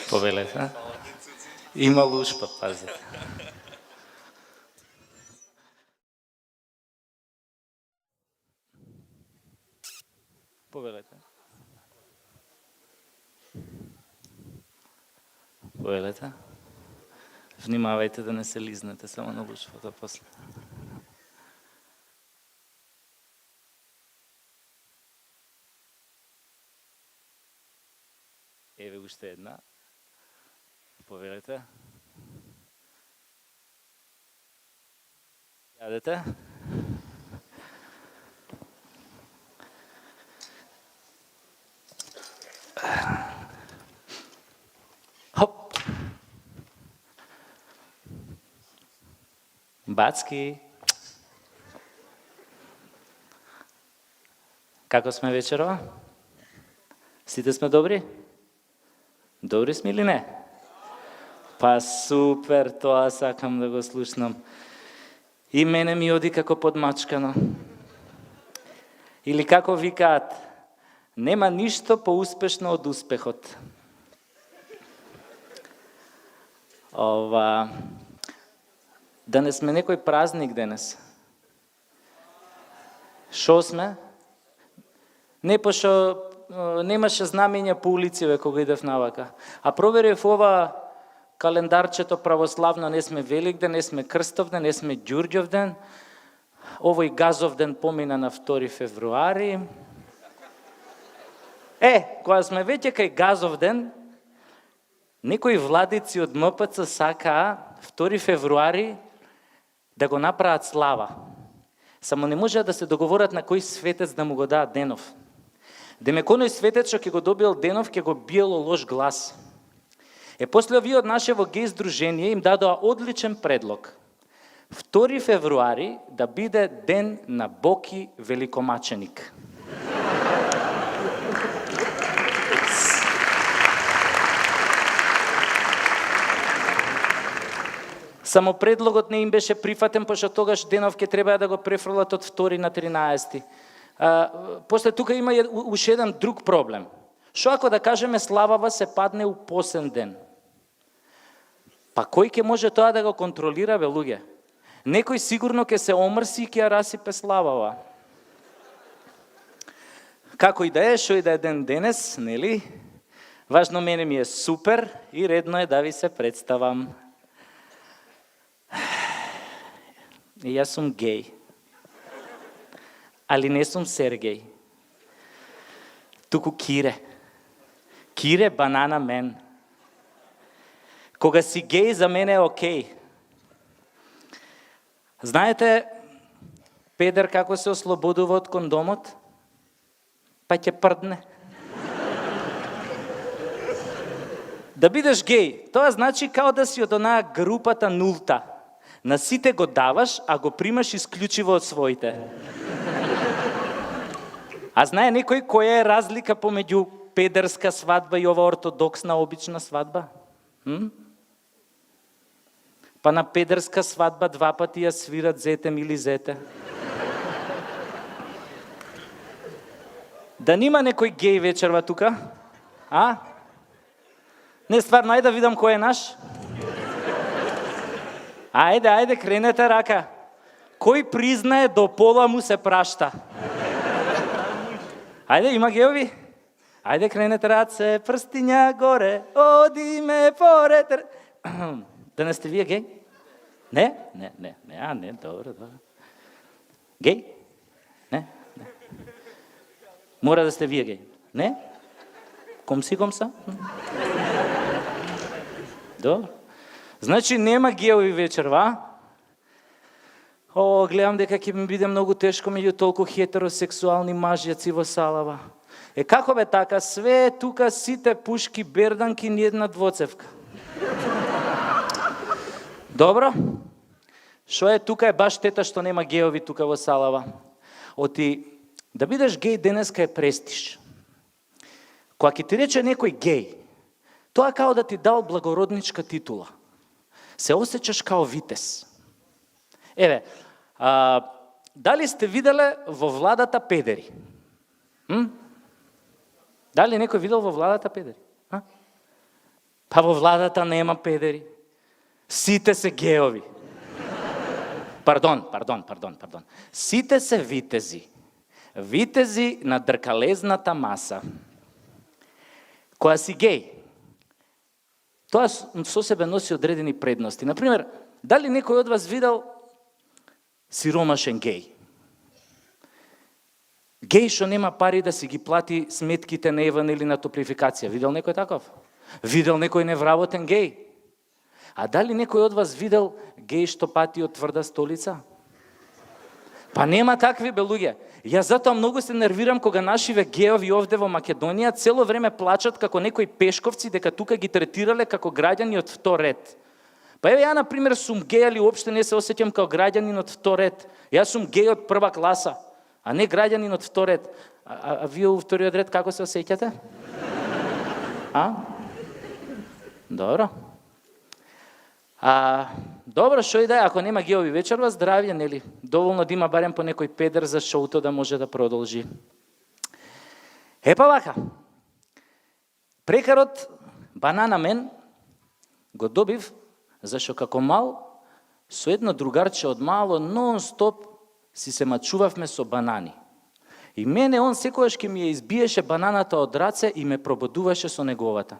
Повелете. Има лушпа, пазите. Повелете. Повелете. Внимавајте да не се лизнете само на лушпата после. Еве уште една. Повелете. Јадете. Хоп. Бацки. Како сме вечерова? Сите сме добри? Добри сме или не? Па супер, тоа сакам да го слушнам. И мене ми оди како подмачкано. Или како викаат, нема ништо поуспешно од успехот. Да не сме некој празник денес. Шо сме? Не пошо немаше знамења по улициве кога идев навака. А проверив ова календарчето православно, не сме Великден, не сме Крстовден, не сме Ѓурѓовден. Овој Газовден помина на 2 февруари. Кога сме веќе кај Газовден, некои владици од МПЦ сакаа 2 февруари да го направат слава. Само не можеа да се договорат на кој светец да му го даат денов. Демек оној светец што ќе го добил денов, ќе го биело лош глас. После овие од нашево геј здружение им дадоа одличен предлог. 2 февруари да биде ден на Боки Великомаченик. Само предлогот не им беше прифатен, пошто тогаш денов ќе треба да го префрлат од 2 на 13. После тука има уште еден друг проблем. Шо ако да кажеме славава се падне у посен ден? Па кој ќе може тоа да го контролира, бе луѓе? Некој сигурно ќе се омрси и ќе ја расипе славава. Како и да е, шо и да е ден денес, нели? Важно мене ми е супер и редно е да ви се представам. Јас сум геј. Али не сум Сергеј. Туку Кире. Кире банана мен. Кога си геј за мене е окей. Знаете, педер како се ослободува од кондомот? Па ќе прдне. Да бидеш геј, тоа значи као да си од онаа групата нулта. На сите го даваш, а го примаш исклучиво од своите. А знае некој која е разлика помеѓу педерска свадба и ова ортодоксна обична свадба? Па на педерска свадба 2 пати ја свират зете мили зете. Да нима некој геј вечерва тука? Не, стварно, ајде да видам кој е наш. Ајде, кренете рака. Кој признае до пола му се прашта? Ајде, има геови? Ајде, кренете раце, прстиња горе, оди ме поред. Да не сте вие геј? Не, добро. Геј? Не. Мора да сте вие геј? Не? Комса? Добро. Значи нема геови вечерва. Гледам дека ќе ми биде многу тешко меѓу толку хетеросексуални мажјаци во салава. Како бе така? Све тука сите пушки, берданки, ни една двоцевка. Добро? Шо е тука е баш тета што нема геови тука во салава. Оти, да бидеш гей денеска е престиж. Кога ќе ти рече некој гей, тоа као да ти дал благородничка титула. Се осеќаш као витез. Еве, дали сте виделе во владата педери? Дали некој видел во владата педери? Па во владата нема педери. Сите се геови. Пардон. Сите се витези. Витези на дркалезната маса. Која си гей, тоа со себе носи одредени предности. Например, дали некој од вас видел сиромашен гей? Гей што нема пари да си ги плати сметките на Еван или на топлификација. Видел некој таков? Видел некој невработен гей? А дали некој од вас видел гей што пати од тврда столица? Па нема такви бе луѓе. Јас затоа многу се нервирам кога нашиве геови овде во Македонија цело време плачат како некои пешковци дека тука ги третирале како граѓани од втор ред. Па еве ја на пример сум геј, али уопште не се осеќам како граѓанин од втор ред. Јас сум геј од прва класа, а не граѓанин од втор ред. А вие во вториот ред како се осеќате? Добро. Добро, шо и да е, ако нема геови вечерва, здравје, нели? Доволно да има барем по некој педер за шоуто да може да продолжи. Епа вака, прекарот банана мен го добив, зашто како мал, со едно другарче од мало, нон-стоп си се мачувавме со банани. И мене он секојаш ке ми ја избиеше бананата од раце и ме пробудуваше со неговата.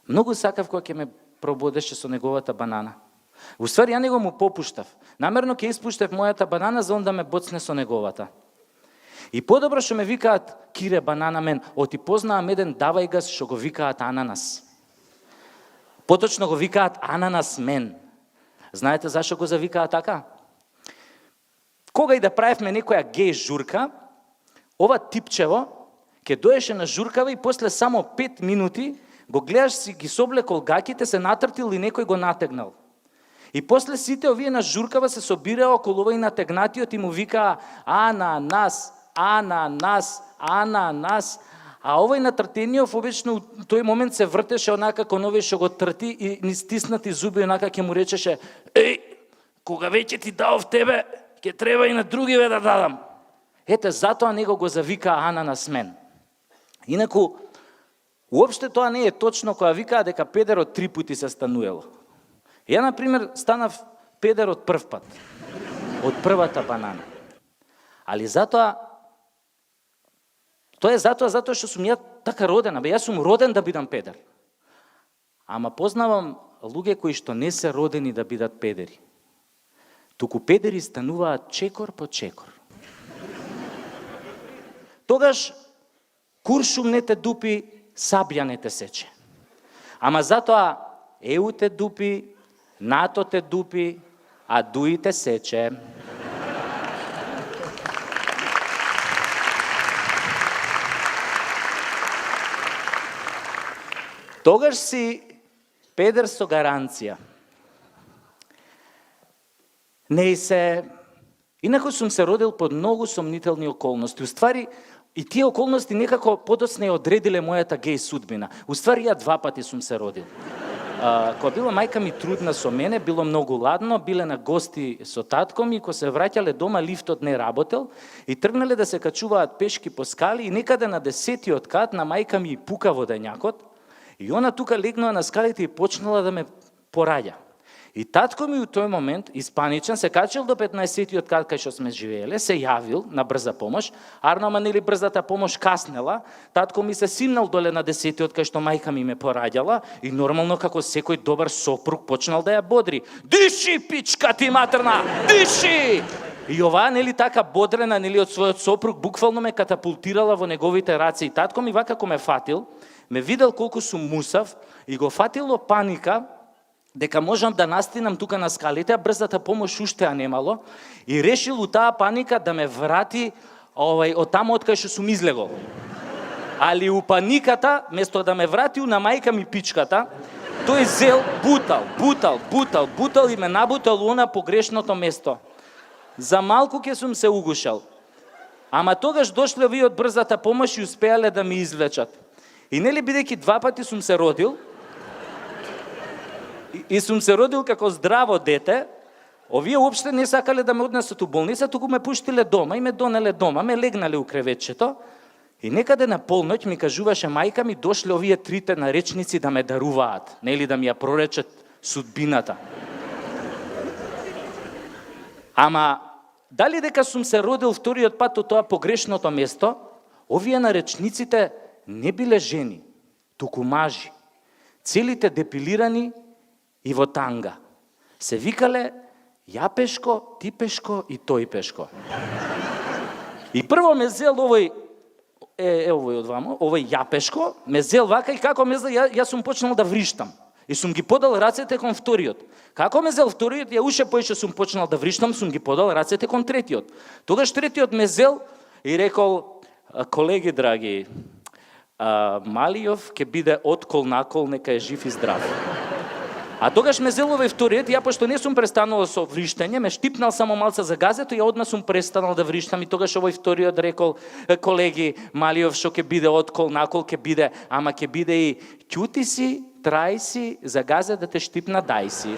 Многу сакав кога ќе ме пробудеше со неговата банана. Уствари, ја него му попуштав. Намерно ќе испуштав мојата банана за он да ме боцне со неговата. И подобро што ме викаат кире банана мен, оти познаам еден давајгас што го викаат ананас. Поточно го викаат ананас мен. Знаете зашо го завикаат така? Кога и да правевме некоја гей журка, ова типчево ќе доеше на журкава и после само 5 минути го гледаш си ги соблекол гаките, се натртил и некој го натегнал. И после сите овие на журкава се собираа околу овој натегнатиот и му викаа ананас, ананас, ананас. А овој натртениот обично у тој момент се вртеше онака кон овој што го трти и ни стиснати зуби онака ќе му речеше еј, кога веќе ти дав тебе, ќе треба и на другиве да дадам. Ете, затоа него го завика ананас мен. Инаку, уопште тоа не е точно кога викаа дека педерот 3 пати се стануело. Ја, например, станав педер од прв пат. Од првата банана. Али затоа, тоа е затоа што сум ја така родена. Јас сум роден да бидам педер. Ама познавам луѓе кои што не се родени да бидат педери. Туку педери стануваат чекор по чекор. Тогаш куршум не те дупи, сабја не те сече. Ама затоа ЕУ те дупи, НАТО те дупи, а ДУИ те сече. Тогаш си педер со гаранција. Не се... Инаку сум се родил под многу сомнителни околности. Уствари, и тие околности некако подоцна ја одредиле мојата геј судбина. Уствари, ја 2 пати сум се родил. Кога била мајка ми трудна со мене, било многу ладно, биле на гости со татком и кога се враќале дома, лифтот не работел и тргнале да се качуваат пешки по скали и некаде на 10-тиот кат на мајка ми пука водењакот и она тука легнала на скалите и почнала да ме пораѓа. И татко ми у тој момент, испаничен, се качил до 15-тиот кат кај што сме живееле, се јавил на брза помош, ама нели брзата помош каснела, татко ми се симнал доле на 10-тиот кај што мајка ми ме пораѓала и нормално како секој добар сопруг почнал да ја бодри. Диши, пичка ти матерна, диши! И оваа, нели така бодрена, нели од својот сопруг, буквално ме катапултирала во неговите раце и татко ми вака како ме фатил, ме видел колку сум мусав и го фатило паника, дека можам да настинам тука на скалите, а брзата помош уште ја немало, и решил у таа паника да ме врати од таму од кај што сум излегол. Али у паниката, место да ме вратил на мајка ми пичката, тој зел бутал и ме набутал у на погрешното место. За малку ќе сум се угушал. Ама тогаш дошле овие од брзата помош и успеале да ми извлечат. И нели бидејќи 2 пати сум се родил, и сум се родил како здраво дете, овие уопште не сакале да ме однесат у болница, туку ме пуштиле дома и ме донеле дома, ме легнале у креветчето. И некаде на полноќ ми кажуваше мајка ми, дошле овие 3 наречници да ме даруваат, нели да ми ја проречат судбината. Ама дали дека сум се родил вториот пат од тоа погрешното место, овие наречниците не биле жени, туку мажи, целите депилирани и во танга. Се викале Јапешко, Типешко и Тојпешко. И прво ме зел овој овој од вама, овој Јапешко, ме зел вака и како ме зел, јас сум почнал да вриштам. И сум ги подал рацете кон вториот. Како ме зел вториот, ја уште поише сум почнал да вриштам, сум ги подал рацете кон третиот. Тогаш третиот ме зел и рекол, колеги драги, Малијов ќе биде откол накол, нека е жив и здрав. А тогаш ме зел овој вториот, ја пошто не сум престанал со вриштење, ме штипнал само малце за газето и ја одма сум престанал да вриштам и тогаш овој вториот рекол, колеги, Малијов што ќе биде откол накол, ќе биде, ама ќе биде и ќути си, трај си, за газе да те штипна, дај си.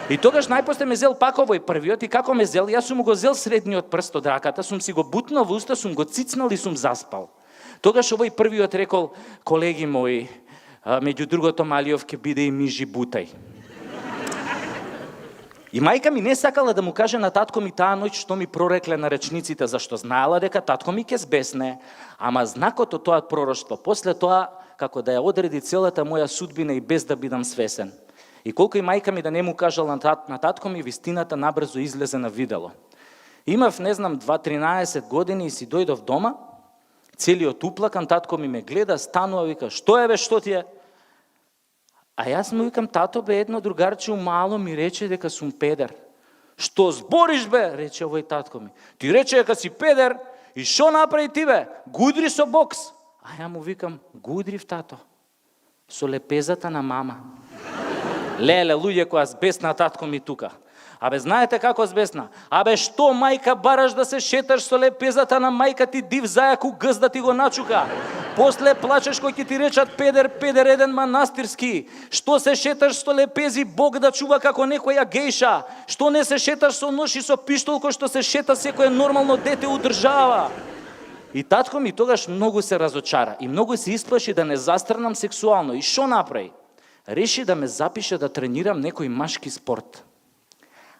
И тогаш најпосле ме зел пак овој првиот и како ме зел, јас сум го зел средниот прст од раката, сум си го бутнал во уста, сум го цицнал и сум заспал. Тогаш овој првиот рекол, колеги мои, меѓу другото Малијов ќе биде и мижи бутај. И мајка ми не сакала да му каже на татко ми таа ноќ што ми прорекле на речниците, зашто знаела дека татко ми ќе збесне, ама знакот од тоа пророштво, после тоа, како да ја одреди целата моја судбина и без да бидам свесен. И колку и мајка ми да не му кажала на татко ми, вистината набрзо излезе на видело. Имав, не знам, 2-13 години и си дојдов дома, целиот уплакан, татко ми ме гледа, станува, вика, што е бе, што ти е? А јас му викам, тато бе, едно другарче мало ми рече дека сум педер. Што збориш бе, рече овој татко ми. Ти рече дека си педер и што направи ти бе? Гудри со бокс. А ја му викам, гудрив тато, со лепезата на мама. Леле, луѓе која збесна татко ми тука. Абе, знаете како збесна? Абе, што мајка бараш да се шеташ со лепезата на мајка ти, див зајак у гъз да ти го начука? После плачеш кој ќе ти речат педер, педер еден манастирски. Што се шеташ со лепези Бог да чува како некоја гејша? Што не се шеташ со нож и со пиштол кој што се шета секој нормално дете у држава? И татко ми тогаш многу се разочара и многу се исплаши да не застрнам сексуално. И што направи? Реши да ме запише да тренирам некој машки спорт.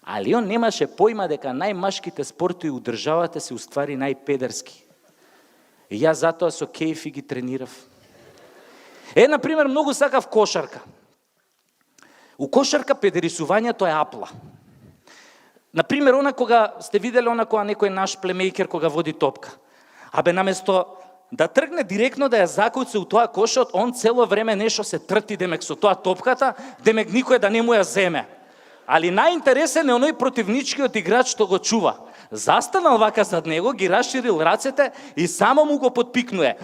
Али он немаше појма дека најмашките спортови у државата се уствари најпедерски. И јас затоа со кејф ги тренирав. Например, многу сакав кошарка. У кошарка педерисувањето е апла. Например, она кога сте виделе она кога некој наш племејкер кога води топка. Абе, наместо да тргне директно да ја закуци у тоа кошот, он цело време нешто се трти демек со тоа топката, демек никој да не му ја земе. Али најинтересен е оној противничкиот играч што го чува. Застанал вака зад него, ги расширил рацете и само му го подпикнуе.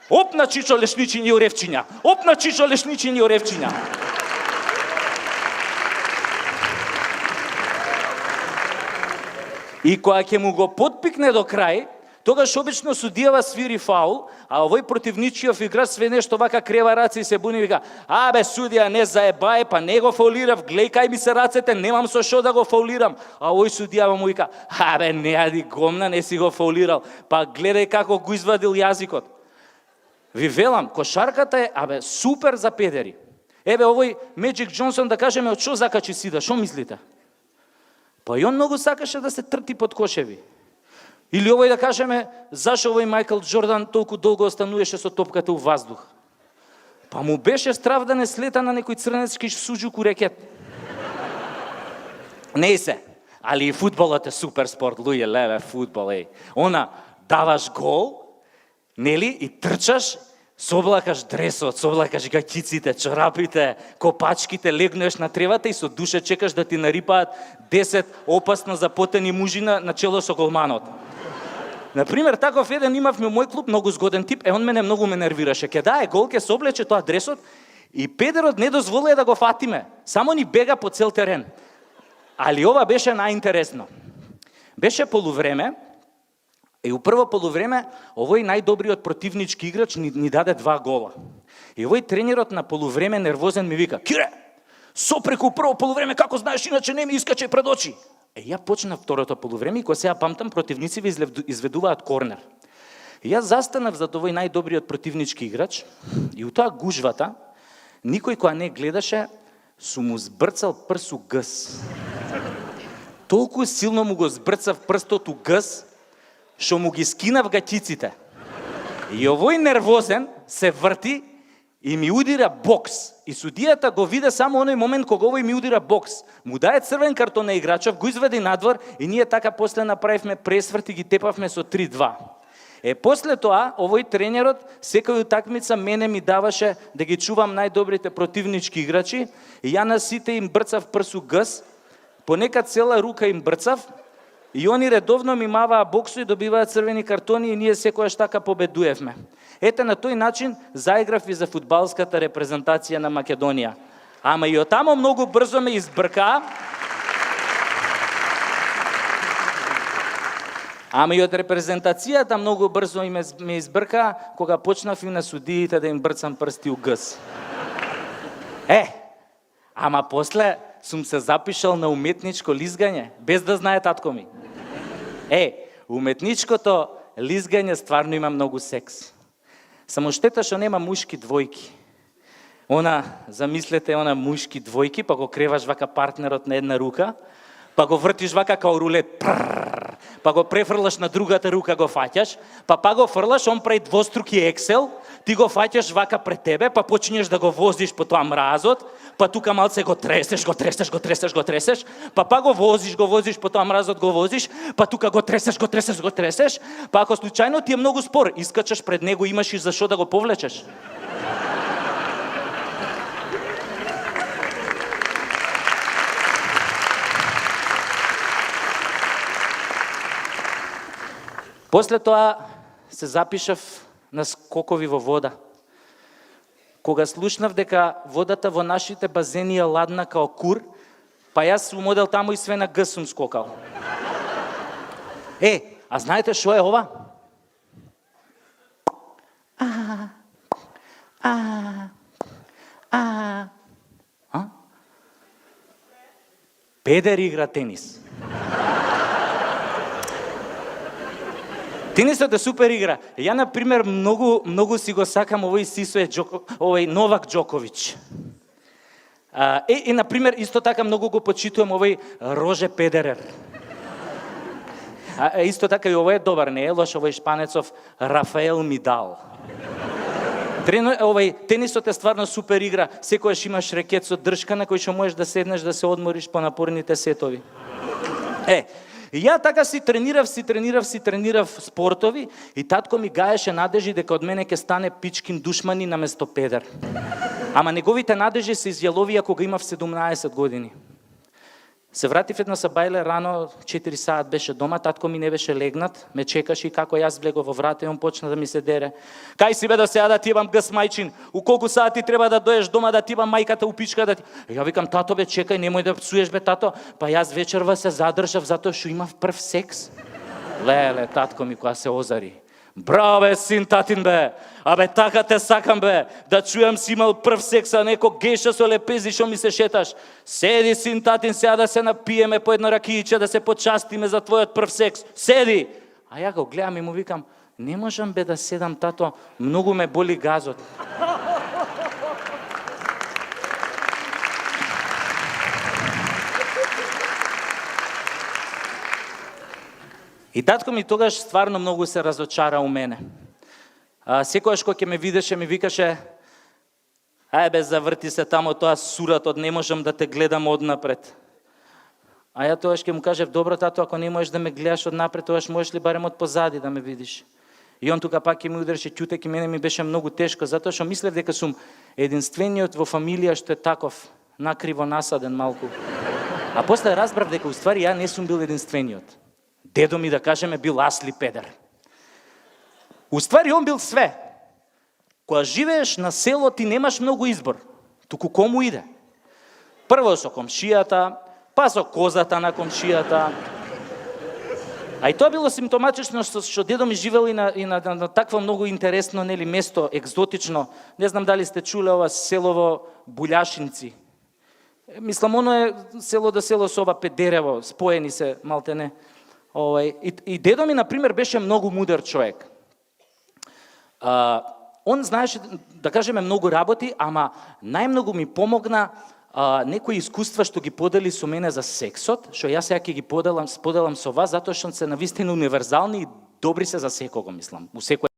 Оп на Чичо Лешничиња и Оревчиња! Оп на Чичо Лешничиња и Оревчиња! И кога ќе му го подпикне до крај, тогаш обично судијава свири фаул, а овој противничиот играч све нешто вака крева раце и се буни и вика: "Абе судија, не заебај, па не го фаулирав, глеј кај ми се рацете, немам со што да го фаулирам." А овој судија му вика: "Абе не јади гомна, не си го фаулирал, па гледај како го извадил јазикот." Ви велам, кошарката е супер за педери. Еве овој Меджик Џонсон, да кажеме, од што закачи сида, што мислите? Па и он многу сакаше да се трти под кошеви. Или овој да кажеме, зашо овој Мајкл Џордан толку долго остануваше со топката у ваздух? Па му беше страв да не слета на некој црнецки суџук у рекет. Не се, али и фудбалот е супер спорт, луѓе, леве, фудбал, Она, даваш гол, нели, и трчаш, соблакаш дресот, соблакаш гаќиците, чорапите, копачките, легнеш на тревата и со душе чекаш да ти нарипаат 10 опасно запотени мужина на чело со голманот. Например, таков еден имавме мој клуб, многу згоден тип, он мене многу ме нервираше. Ке дае гол, ке се облече тоа дресот и педерот не дозволува да го фатиме. Само ни бега по цел терен. Али ова беше најинтересно. Беше полувреме и у прво полувреме овој најдобриот противнички играч ни даде 2 гола. И овој тренерот на полувреме нервозен ми вика: "Кире, сопреку прво полувреме, како знаеш, иначе не ми искаче пред очи." Ја почнав второто полувреме и кога сега памтам, противници ви изведуваат корнер. И јас застанав за овој најдобриот противнички играч и у тоа гужвата никој која не гледаше сум му збрцал прс у гъс. Толку силно му го збрцав прстот у гъс, што му ги скинав гатиците. И овој нервозен се врти и ми удира бокс. И судијата го виде само оној момент кога овој ми удира бокс. Му даде црвен картон на играчов, го изведе надвор и ние така после направивме пресврт и ги тепавме со 3-2. После тоа, овој тренерот секој утакмица мене ми даваше да ги чувам најдобрите противнички играчи и ја на сите им брцав прс у гъс, понекад цела рука им брцав и они редовно ми маваа боксу и добиваат црвени картони и ние секојаш така победуевме. Ете, на тој начин заиграв и за фудбалската репрезентација на Македонија. Ама и оттамо многу брзо ме избрка. Ама и од репрезентацијата многу брзо ме избрка кога почнав и на судиите да им брцам прсти у гъс. Ама после сум се запишал на уметничко лизгање, без да знае татко ми. Уметничкото лизгање стварно има многу секс. Само штета што нема мушки двојки. Замислете, мушки двојки, па го креваш вака партнерот на една рука, па го вртиш вака као рулет, па го префрлаш на другата рука, го фаќаш, па го фрлаш, он прави двоструки ексел, ти го фаќаш вака пред тебе, па почнеш да го возиш по тоа мразот, па тука малце го тресеш, па го возиш по тоа мразот, па тука го тресеш, па ако случајно ти е многу спор, искачаш пред него, имаш и за што да го повлечеш. После тоа се запишав на скокови во вода. Кога слушнав дека водата во нашите базени е ладна као кур, па јас сум одел таму и све на гъс сум скокал. А знаете што е ова? Педер игра тенис. Тенисот е супер игра. Ја, например, многу си го сакам овој Новак Џоковиќ. Например, исто така многу го почитувам овој Роже Педерер. Исто така и овој е добар, не е лош, овој шпанецов Рафаел Мидал. Тенисот е стварно супер игра. Секојаш имаш рекет со дршка на кој што можеш да седнеш да се одмориш по напорните сетови. Ја така си тренирав спортови и татко ми гаеше надежи дека од мене ќе стане пичкин душмани наместо педер. Ама неговите надежи се изјаловија кога имав 17 години. Се вратив една сабајле рано, 4 саат беше дома, татко ми не беше легнат, ме чекаше и како јас влегов во врата и он почна да ми се дере. Кај си бе да сега да ти имам гъс мајчин? У колку сати треба да доеш дома да ти имам мајката у пичка да ти... Ја викам, тато бе, чекај, немој да псуеш бе, тато. Па јас вечерва се задржав затоа што имав прв секс. Леле, татко ми која се озари. Браво бе, син татин бе, абе така те сакам бе, да чујам си имал прв секс, а неко геша со лепези што ми се шеташ. Седи, син татин, сега да се напиеме по едно ракијче, да се почастиме за твојот прв секс. Седи! А ја го гледам и му викам, не можам бе да седам, тато, многу ме боли газот. И татко ми тогаш стварно многу се разочара у мене. Секојаш кога ќе ме видеше, ми викаше, ај бе, заврти се тамо тоа суратот, не можам да те гледам однапред. А ја тогаш ќе му кажев, добро тато, ако не можеш да ме гледаш однапред, тогаш можеш ли барем од позади да ме видиш? И он тука пак ќе ми удреше ќутек и мене ми беше многу тешко, затоа што мислев дека сум единствениот во фамилија што е таков, накриво насаден малку. А после разбрав дека уствари ја не сум бил единствениот. Дедо ми, да кажеме, бил Асли Педер. Уствари, он бил све. Кога живееш на село, ти немаш многу избор. Туку кому иде? Прво со комшијата, па со козата на комшијата. А и тоа било симптоматично што дедо ми живел и на такво многу интересно, нели, место, екзотично. Не знам дали сте чуле ова селово Буљашинци. Мислам, оно е село до село со ова Педерево, споени се малтене. И дедо ми, например, беше многу мудар човек. Он знаеше, да кажеме, многу работи, ама најмногу ми помогна некои искуства што ги подели со мене за сексот, што јас сега ќе ги споделам со вас, затоа што се навистина универзални и добри се за секого, мислам, у секој